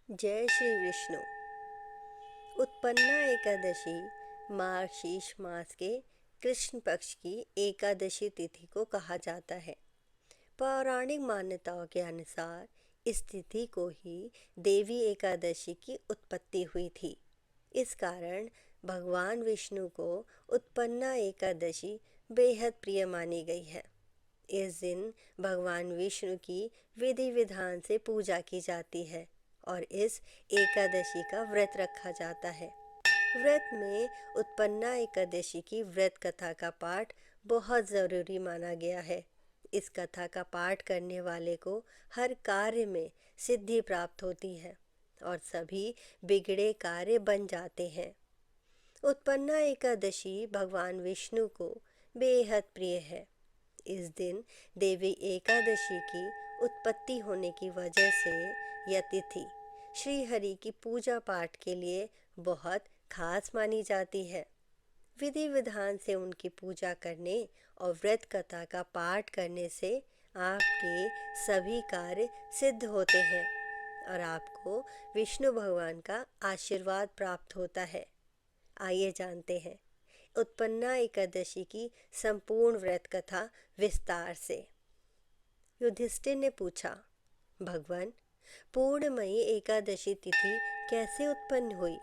जय श्री विष्णु। उत्पन्ना एकादशी मार्गशीर्ष मास के कृष्ण पक्ष की एकादशी तिथि को कहा जाता है। पौराणिक मान्यताओं के अनुसार इस तिथि को ही देवी एकादशी की उत्पत्ति हुई थी। इस कारण भगवान विष्णु को उत्पन्ना एकादशी बेहद प्रिय मानी गई है। इस दिन भगवान विष्णु की विधि विधान से पूजा की जाती है और इस एकादशी का व्रत रखा जाता है। व्रत में उत्पन्ना एकादशी की व्रत कथा का पाठ बहुत ज़रूरी माना गया है। इस कथा का पाठ करने वाले को हर कार्य में सिद्धि प्राप्त होती है और सभी बिगड़े कार्य बन जाते हैं। उत्पन्ना एकादशी भगवान विष्णु को बेहद प्रिय है। इस दिन देवी एकादशी की उत्पत्ति होने की वजह से यह तिथि श्री हरि की पूजा पाठ के लिए बहुत खास मानी जाती है। विधि विधान से उनकी पूजा करने और व्रत कथा का पाठ करने से आपके सभी कार्य सिद्ध होते हैं और आपको विष्णु भगवान का आशीर्वाद प्राप्त होता है। आइए जानते हैं उत्पन्ना एकादशी की संपूर्ण व्रत कथा विस्तार से। युधिष्ठिर ने पूछा, भगवान, पूर्णमयी एकादशी तिथि कैसे उत्पन्न हुई?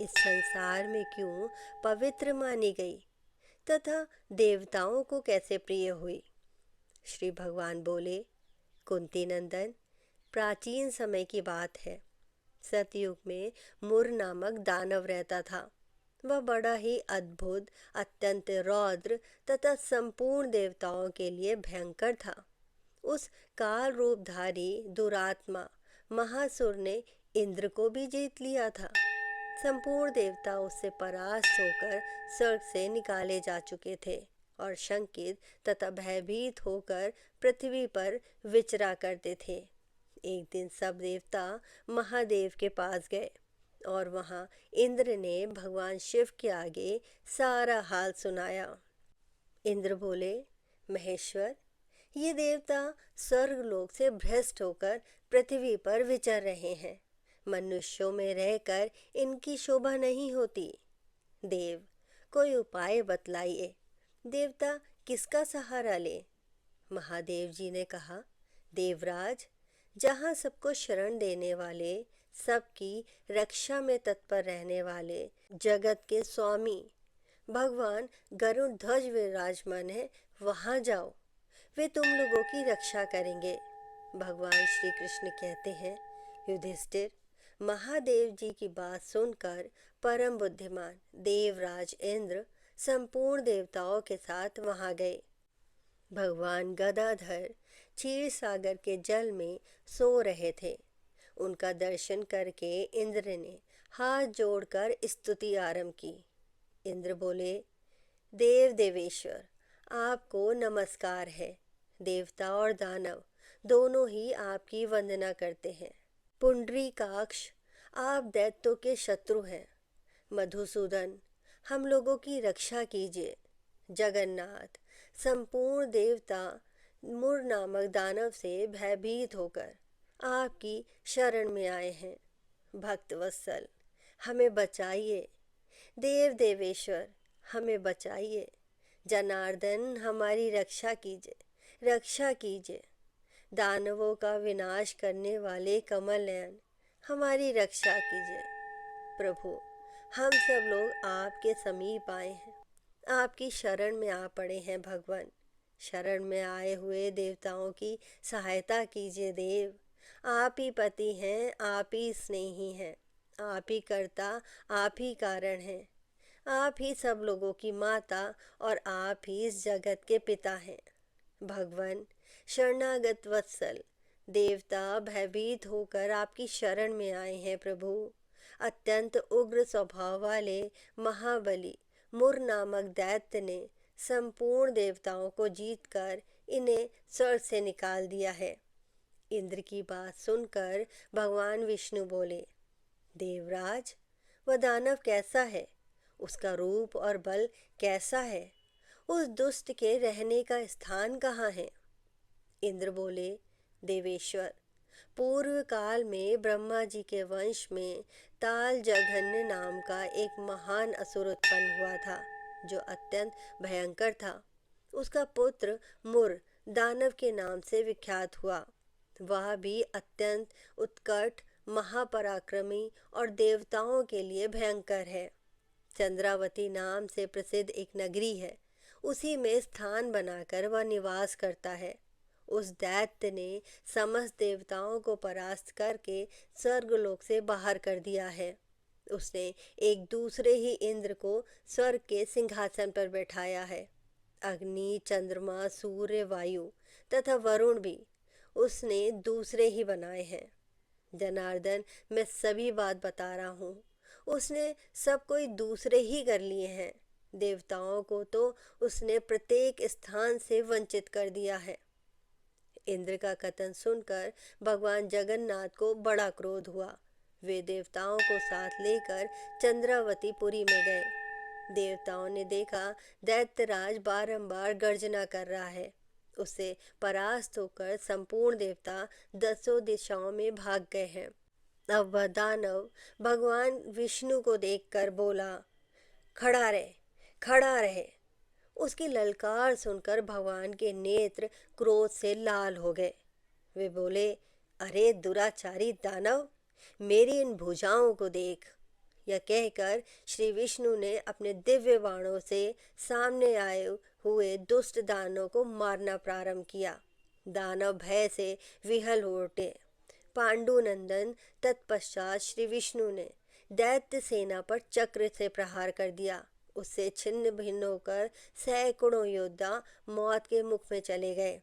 इस संसार में क्यों पवित्र मानी गई तथा देवताओं को कैसे प्रिय हुई? श्री भगवान बोले, कुंती नंदन, प्राचीन समय की बात है। सतयुग में मुर नामक दानव रहता था। वह बड़ा ही अद्भुत, अत्यंत रौद्र तथा संपूर्ण देवताओं के लिए भयंकर था। उस काल रूपधारी दुरात्मा महासुर ने इंद्र को भी जीत लिया था। संपूर्ण देवता उससे परास्त होकर स्वर्ग से निकाले जा चुके थे और शंकित तथा भयभीत होकर पृथ्वी पर विचरा करते थे। एक दिन सब देवता महादेव के पास गए और वहाँ इंद्र ने भगवान शिव के आगे सारा हाल सुनाया। इंद्र बोले, महेश्वर, ये देवता स्वर्गलोक से भ्रष्ट होकर पृथ्वी पर विचर रहे हैं। मनुष्यों में रहकर इनकी शोभा नहीं होती। देव, कोई उपाय बतलाइए। देवता किसका सहारा ले? महादेव जी ने कहा, देवराज, जहाँ सबको शरण देने वाले, सबकी रक्षा में तत्पर रहने वाले जगत के स्वामी भगवान गरुड़ ध्वज विराजमान है, वहाँ जाओ। वे तुम लोगों की रक्षा करेंगे। भगवान श्री कृष्ण कहते हैं, युधिष्ठिर, महादेव जी की बात सुनकर परम बुद्धिमान देवराज इंद्र संपूर्ण देवताओं के साथ वहाँ गए। भगवान गदाधर क्षीर सागर के जल में सो रहे थे। उनका दर्शन करके इंद्र ने हाथ जोड़कर स्तुति आरंभ की। इंद्र बोले, देव देवेश्वर, आपको नमस्कार है। देवता और दानव दोनों ही आपकी वंदना करते हैं। पुंडरीकाक्ष, आप दैत्यों के शत्रु हैं। मधुसूदन, हम लोगों की रक्षा कीजिए। जगन्नाथ, संपूर्ण देवता मुर नामक दानव से भयभीत होकर आपकी शरण में आए हैं। भक्त वत्सल, हमें बचाइए। देव देवेश्वर, हमें बचाइए। जनार्दन, हमारी रक्षा कीजिए, रक्षा कीजिए। दानवों का विनाश करने वाले कमल नयन, हमारी रक्षा कीजिए। प्रभु, हम सब लोग आपके समीप आए हैं, आपकी शरण में आ पड़े हैं। भगवान, शरण में आए हुए देवताओं की सहायता कीजिए। देव, आप ही पति हैं, आप ही स्नेही हैं, आप ही कर्ता, आप ही कारण हैं। आप ही सब लोगों की माता और आप ही इस जगत के पिता हैं। भगवान, शरणागत वत्सल देवता भयभीत होकर आपकी शरण में आए हैं। प्रभु, अत्यंत उग्र स्वभाव वाले महाबली मुर नामक दैत्य ने संपूर्ण देवताओं को जीतकर इन्हें स्वर्ग से निकाल दिया है। इंद्र की बात सुनकर भगवान विष्णु बोले, देवराज, वह दानव कैसा है? उसका रूप और बल कैसा है? उस दुष्ट के रहने का स्थान कहाँ है? इंद्र बोले, देवेश्वर, पूर्व काल में ब्रह्मा जी के वंश में ताल जघन्य नाम का एक महान असुर उत्पन्न हुआ था जो अत्यंत भयंकर था। उसका पुत्र मुर दानव के नाम से विख्यात हुआ। वह भी अत्यंत उत्कट, महापराक्रमी और देवताओं के लिए भयंकर है। चंद्रावती नाम से प्रसिद्ध एक नगरी है, उसी में स्थान बनाकर वह निवास करता है। उस दैत्य ने समस्त देवताओं को परास्त करके स्वर्गलोक से बाहर कर दिया है। उसने एक दूसरे ही इंद्र को स्वर्ग के सिंहासन पर बैठाया है। अग्नि, चंद्रमा, सूर्य, वायु तथा वरुण भी उसने दूसरे ही बनाए हैं। जनार्दन, मैं सभी बात बता रहा हूँ। उसने सब कोई दूसरे ही कर लिए हैं। देवताओं को तो उसने प्रत्येक स्थान से वंचित कर दिया है। इंद्र का कथन सुनकर भगवान जगन्नाथ को बड़ा क्रोध हुआ। वे देवताओं को साथ लेकर चंद्रावतीपुरी में गए। देवताओं ने देखा दैत्यराज बारंबार गर्जना कर रहा है। उससे परास्त होकर संपूर्ण देवता दसों दिशाओं में भाग गए हैं। अब वह दानव भगवान विष्णु को देखकर बोला, खड़ा रहे, खड़ा रहे। उसकी ललकार सुनकर भगवान के नेत्र क्रोध से लाल हो गए। वे बोले, अरे दुराचारी दानव, मेरी इन भुजाओं को देख। यह कहकर श्री विष्णु ने अपने दिव्य बाणों से सामने आए हुए दुष्ट दानव को मारना प्रारंभ किया। दानव भय से विहल हो उठे। पांडुनंदन तत्पश्चात श्री विष्णु ने दैत्य सेना पर चक्र से प्रहार कर दिया। उससे छिन्न भिन्न होकर सैकड़ों योद्धा मौत के मुख में चले गए।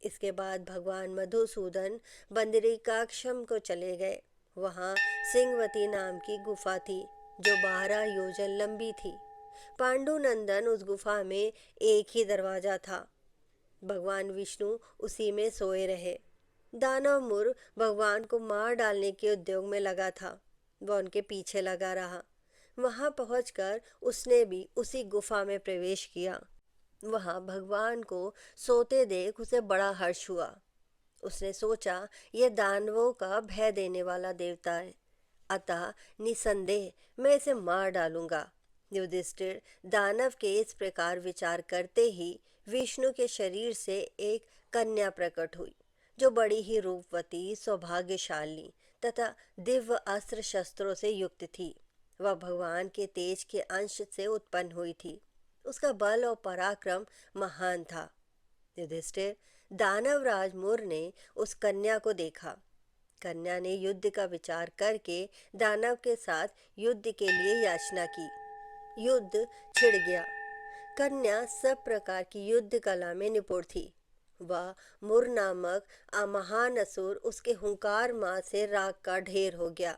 इसके बाद भगवान मधुसूदन बदरिकाश्रम को चले गए। वहाँ सिंहवती नाम की गुफा थी जो 12 योजन लंबी थी। पांडुनंदन उस गुफा में एक ही दरवाजा था। भगवान विष्णु उसी में सोए रहे। दानव मुर भगवान को मार डालने के उद्योग में लगा था। वह उनके पीछे लगा रहा। वहां पहुंचकर उसने भी उसी गुफा में प्रवेश किया। वहां भगवान को सोते देख उसे बड़ा हर्ष हुआ। उसने सोचा, यह दानवों का भय देने वाला देवता है, अतः निसंदेह मैं इसे मार डालूंगा। युधिष्ठिर दानव के इस प्रकार विचार करते ही विष्णु के शरीर से एक कन्या प्रकट हुई जो बड़ी ही रूपवती, सौभाग्यशाली तथा दिव्य अस्त्र शस्त्रों से युक्त थी। वह भगवान के तेज के अंश से उत्पन्न हुई थी। उसका बल और पराक्रम महान था। युधिष्ठिर, दानवराज मुर ने उस कन्या को देखा। कन्या ने युद्ध का विचार करके दानव के साथ युद्ध के लिए याचना की। युद्ध छिड़ गया। कन्या सब प्रकार की युद्ध कला में निपुण थी। वह मुर नामक महान असुर उसके हुंकार मां से राख का ढेर हो गया।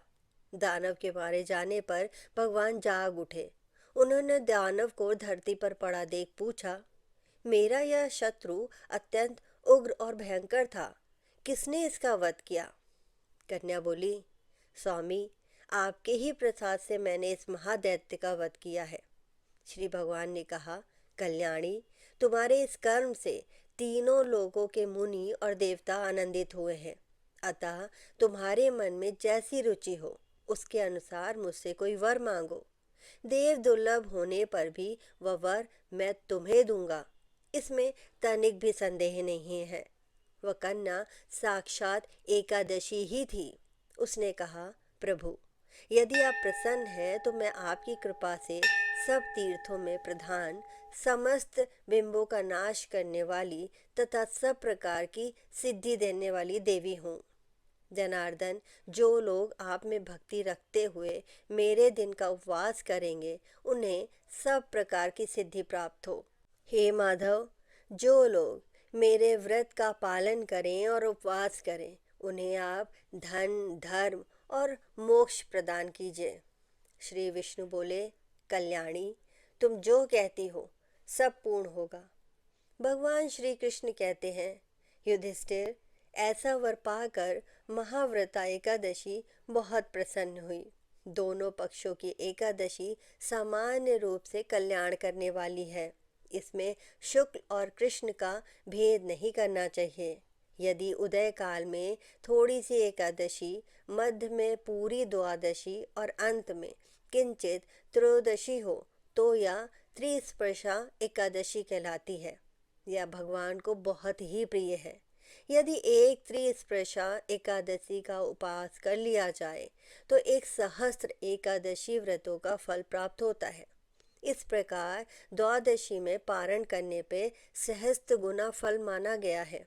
दानव के मारे जाने पर भगवान जाग उठे। उन्होंने दानव को धरती पर पड़ा देख पूछा, मेरा यह शत्रु अत्यंत उग्र और भयंकर था, किसने इसका वध किया? कन्या बोली, स्वामी, आपके ही प्रसाद से मैंने इस महादैत्य का वध किया है। श्री भगवान ने कहा, कल्याणी, तुम्हारे इस कर्म से तीनों लोगों के मुनि और देवता आनंदित हुए हैं। अतः तुम्हारे मन में जैसी रुचि हो उसके अनुसार मुझसे कोई वर मांगो। देव दुर्लभ होने पर भी वह वर मैं तुम्हें दूंगा, इसमें तनिक भी संदेह नहीं है। वह कन्या साक्षात एकादशी ही थी। उसने कहा, प्रभु, यदि आप प्रसन्न हैं तो मैं आपकी कृपा से सब तीर्थों में प्रधान, समस्त बिंबों का नाश करने वाली तथा सब प्रकार की सिद्धि देने वाली देवी हूँ। जनार्दन, जो लोग आप में भक्ति रखते हुए मेरे दिन का उपवास करेंगे उन्हें सब प्रकार की सिद्धि प्राप्त हो। हे माधव, जो लोग मेरे व्रत का पालन करें और उपवास करें उन्हें आप धन, धर्म और मोक्ष प्रदान कीजिए। श्री विष्णु बोले, कल्याणी, तुम जो कहती हो सब पूर्ण होगा। भगवान श्री कृष्ण कहते हैं, युधिष्ठिर, ऐसा वर पाकर महाव्रता एकादशी बहुत प्रसन्न हुई। दोनों पक्षों की एकादशी सामान्य रूप से कल्याण करने वाली है। इसमें शुक्ल और कृष्ण का भेद नहीं करना चाहिए। यदि उदय काल में थोड़ी सी एकादशी, मध्य में पूरी द्वादशी और अंत में किंचित त्रयोदशी हो तो यह त्रिस्पर्शा एकादशी कहलाती है। यह भगवान को बहुत ही प्रिय है। यदि एक त्रिस्पर्शा एकादशी का उपवास कर लिया जाए तो एक सहस्त्र एकादशी व्रतों का फल प्राप्त होता है। इस प्रकार द्वादशी में पारण करने पे सहस्त्र गुना फल माना गया है।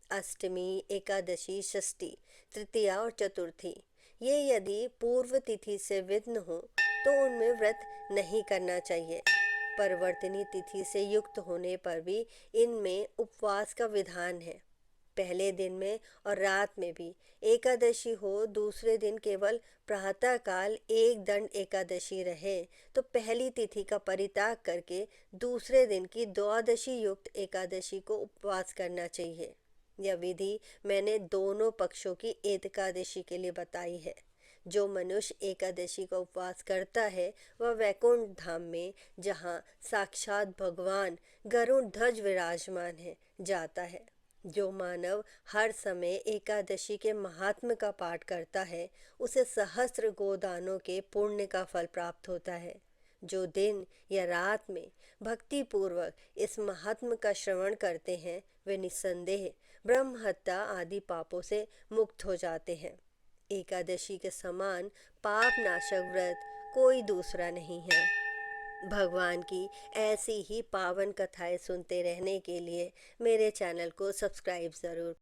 अष्टमी, एकादशी, षष्ठी, तृतीया और चतुर्थी ये यदि पूर्व तिथि से विघ्न हो तो उनमें व्रत नहीं करना चाहिए। परिवर्तनी तिथि से युक्त होने पर भी इनमें उपवास का विधान है। पहले दिन में और रात में भी एकादशी हो, दूसरे दिन केवल प्रातःकाल एक दंड एकादशी रहे तो पहली तिथि का परित्याग करके दूसरे दिन की द्वादशी युक्त एकादशी को उपवास करना चाहिए। यह विधि मैंने दोनों पक्षों की एकादशी के लिए बताई है। जो मनुष्य एकादशी का उपवास करता है वह वैकुंठ धाम में, जहाँ साक्षात भगवान गरुड़ ध्वज विराजमान है, जाता है। जो मानव हर समय एकादशी के महात्म्य का पाठ करता है उसे सहस्त्र गोदानों के पुण्य का फल प्राप्त होता है। जो दिन या रात में भक्ति पूर्वक इस महात्म्य का श्रवण करते हैं वे निस्संदेह ब्रह्म हत्या आदि पापों से मुक्त हो जाते हैं। एकादशी के समान पाप नाशक व्रत कोई दूसरा नहीं है। भगवान की ऐसी ही पावन कथाएं सुनते रहने के लिए मेरे चैनल को सब्सक्राइब ज़रूर